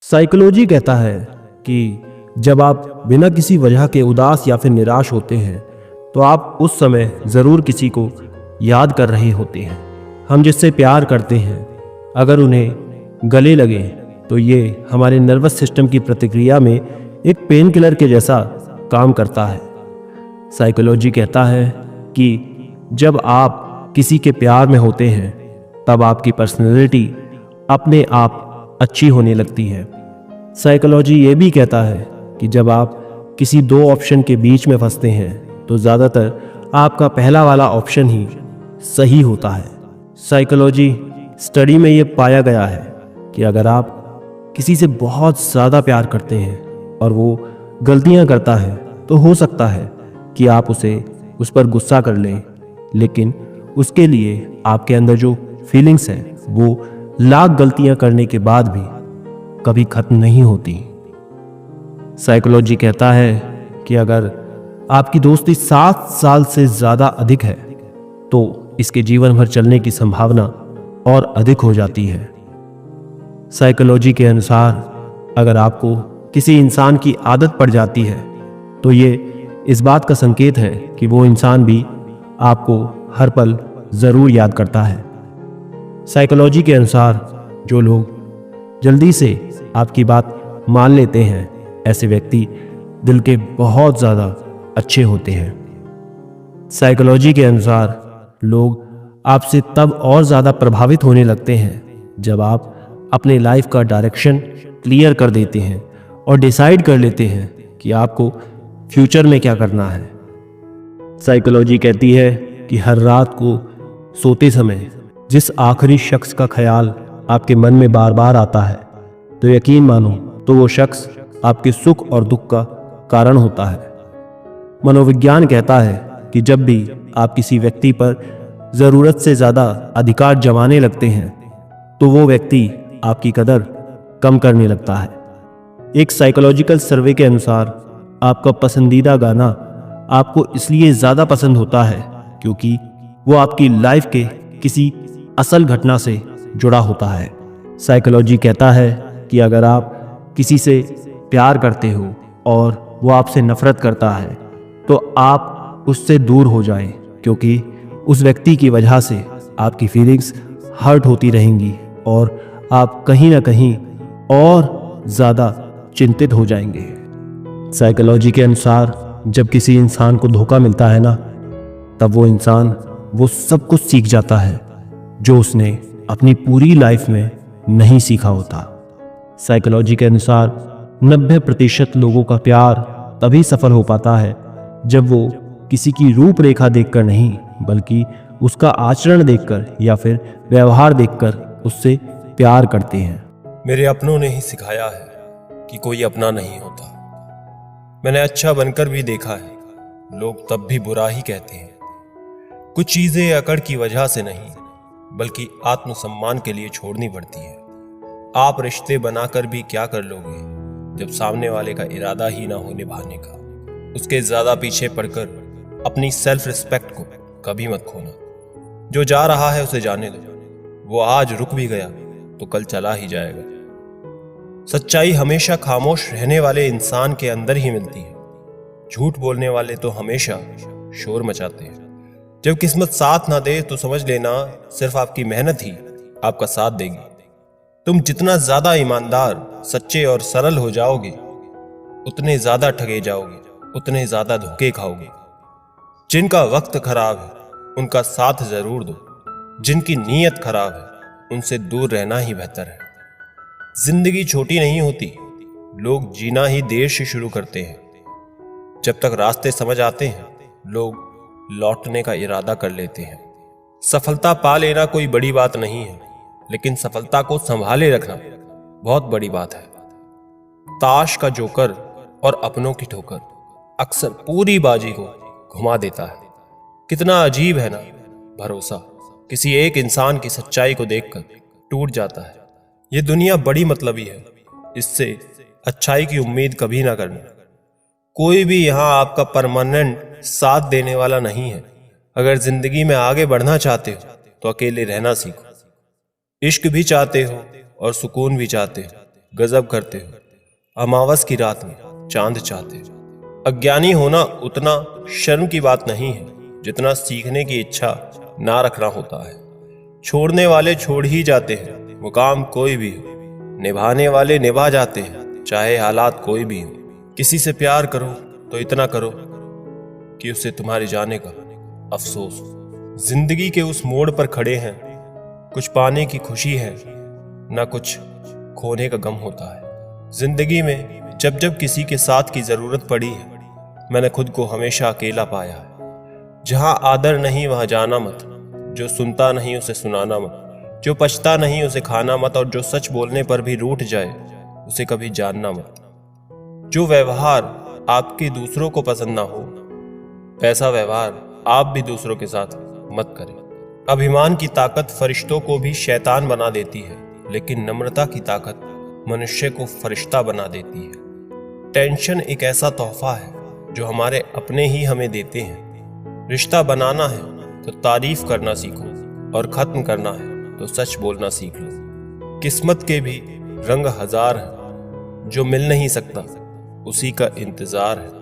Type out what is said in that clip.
Psychology कहता है कि जब आप बिना किसी वजह के उदास या फिर निराश होते हैं तो आप उस समय ज़रूर किसी को याद कर रहे होते हैं। हम जिससे प्यार करते हैं अगर उन्हें गले लगे तो ये हमारे नर्वस सिस्टम की प्रतिक्रिया में एक पेन किलर के जैसा काम करता है। साइकोलॉजी कहता है कि जब आप किसी के प्यार में होते हैं तब आपकी पर्सनैलिटी अपने आप अच्छी होने लगती है। साइकोलॉजी ये भी कहता है कि जब आप किसी दो ऑप्शन के बीच में फंसते हैं तो ज़्यादातर आपका पहला वाला ऑप्शन ही सही होता है। साइकोलॉजी स्टडी में ये पाया गया है कि अगर आप किसी से बहुत ज़्यादा प्यार करते हैं और वो गलतियां करता है तो हो सकता है कि आप उस पर गुस्सा कर लें, लेकिन उसके लिए आपके अंदर जो फीलिंग्स हैं वो लाख गलतियां करने के बाद भी कभी खत्म नहीं होती। साइकोलॉजी कहता है कि अगर आपकी दोस्ती 7 साल से ज़्यादा अधिक है तो इसके जीवन भर चलने की संभावना और अधिक हो जाती है। साइकोलॉजी के अनुसार अगर आपको किसी इंसान की आदत पड़ जाती है तो ये इस बात का संकेत है कि वो इंसान भी आपको हर पल ज़रूर याद करता है। साइकोलॉजी के अनुसार जो लोग जल्दी से आपकी बात मान लेते हैं ऐसे व्यक्ति दिल के बहुत ज़्यादा अच्छे होते हैं। साइकोलॉजी के अनुसार लोग आपसे तब और ज़्यादा प्रभावित होने लगते हैं जब आप अपने लाइफ का डायरेक्शन क्लियर कर देते हैं और डिसाइड कर लेते हैं कि आपको फ्यूचर में क्या करना है। साइकोलॉजी कहती है कि हर रात को सोते समय जिस आखिरी शख्स का ख्याल आपके मन में बार बार आता है तो यकीन मानो तो वो शख्स आपके सुख और दुख का कारण होता है। मनोविज्ञान कहता है कि जब भी आप किसी व्यक्ति पर ज़रूरत से ज़्यादा अधिकार जमाने लगते हैं तो वो व्यक्ति आपकी कदर कम करने लगता है। एक साइकोलॉजिकल सर्वे के अनुसार आपका पसंदीदा गाना आपको इसलिए ज़्यादा पसंद होता है क्योंकि वो आपकी लाइफ के किसी असल घटना से जुड़ा होता है। साइकोलॉजी कहता है कि अगर आप किसी से प्यार करते हो और वो आपसे नफरत करता है तो आप उससे दूर हो जाएं, क्योंकि उस व्यक्ति की वजह से आपकी फीलिंग्स हर्ट होती रहेंगी और आप कहीं ना कहीं और ज़्यादा चिंतित हो जाएंगे। साइकोलॉजी के अनुसार जब किसी इंसान को धोखा मिलता है ना तब वो इंसान वो सब कुछ सीख जाता है जो उसने अपनी पूरी लाइफ में नहीं सीखा होता। साइकोलॉजी के अनुसार 90% लोगों का प्यार तभी सफल हो पाता है जब वो किसी की रूपरेखा देखकर नहीं बल्कि उसका आचरण देखकर या फिर व्यवहार देखकर उससे प्यार करते हैं। मेरे अपनों ने ही सिखाया है कि कोई अपना नहीं होता। मैंने अच्छा बनकर भी देखा है, लोग तब भी बुरा ही कहते हैं। कुछ चीजें अकड़ की वजह से नहीं बल्कि आत्मसम्मान के लिए छोड़नी पड़ती है। आप रिश्ते बनाकर भी क्या कर लोगे जब सामने वाले का इरादा ही ना हो निभाने का। उसके ज्यादा पीछे पड़कर अपनी सेल्फ रिस्पेक्ट को कभी मत खोना। जो जा रहा है उसे जाने दो, वो आज रुक भी गया तो कल चला ही जाएगा। सच्चाई हमेशा खामोश रहने वाले इंसान के अंदर ही मिलती है। झूठ बोलने वाले तो हमेशा शोर मचाते हैं। जब किस्मत साथ ना दे तो समझ लेना सिर्फ आपकी मेहनत ही आपका साथ देगी। तुम जितना ज्यादा ईमानदार, सच्चे और सरल हो जाओगे उतने ज्यादा ठगे जाओगे, उतने ज्यादा धोखे खाओगे। जिनका वक्त खराब है उनका साथ जरूर दो, जिनकी नीयत खराब है उनसे दूर रहना ही बेहतर है। जिंदगी छोटी नहीं होती, लोग जीना ही देर से शुरू करते हैं। जब तक रास्ते समझ आते हैं लोग लौटने का इरादा कर लेते हैं। सफलता पा लेना कोई बड़ी बात नहीं है, लेकिन सफलता को संभाले रखना बहुत बड़ी बात है। ताश का जोकर और अपनों की ठोकर अक्सर पूरी बाजी को घुमा देता है। कितना अजीब है ना, भरोसा किसी एक इंसान की सच्चाई को देखकर टूट जाता है। ये दुनिया बड़ी मतलबी है, इससे अच्छाई की उम्मीद कभी ना करना। कोई भी यहाँ आपका परमानेंट साथ देने वाला नहीं है। अगर जिंदगी में आगे बढ़ना चाहते हो तो अकेले रहना सीखो। इश्क भी चाहते हो और सुकून भी चाहते हो गजब करते हो। अमावस की रात में चांद चाहते हो। अज्ञानी होना उतना शर्म की बात नहीं है जितना सीखने की इच्छा ना रखना होता है। छोड़ने वाले छोड़ ही जाते हैं, मुकाम कोई भी हो। निभाने वाले निभा जाते हैं, चाहे हालात कोई भी हो। किसी से प्यार करो तो इतना करो कि उससे तुम्हारे जाने का अफसोस हो। जिंदगी के उस मोड़ पर खड़े हैं, कुछ पाने की खुशी है, ना कुछ खोने का गम होता है। जिंदगी में जब जब किसी के साथ की जरूरत पड़ी है, मैंने खुद को हमेशा अकेला पाया है। जहां आदर नहीं वहां जाना मत, जो सुनता नहीं उसे सुनाना मत, जो पछता नहीं उसे खाना मत, और जो सच बोलने पर भी रूठ जाए उसे कभी जानना मत। जो व्यवहार आपके दूसरों को पसंद ना हो, वैसा व्यवहार आप भी दूसरों के साथ मत करें। अभिमान की ताकत फरिश्तों को भी शैतान बना देती है, लेकिन नम्रता की ताकत मनुष्य को फरिश्ता बना देती है। टेंशन एक ऐसा तोहफा है जो हमारे अपने ही हमें देते हैं। रिश्ता बनाना है तो तारीफ करना सीखो, और खत्म करना है तो सच बोलना सीख लो। किस्मत के भी रंग हजार हैं, जो मिल नहीं सकता उसी का इंतजार है।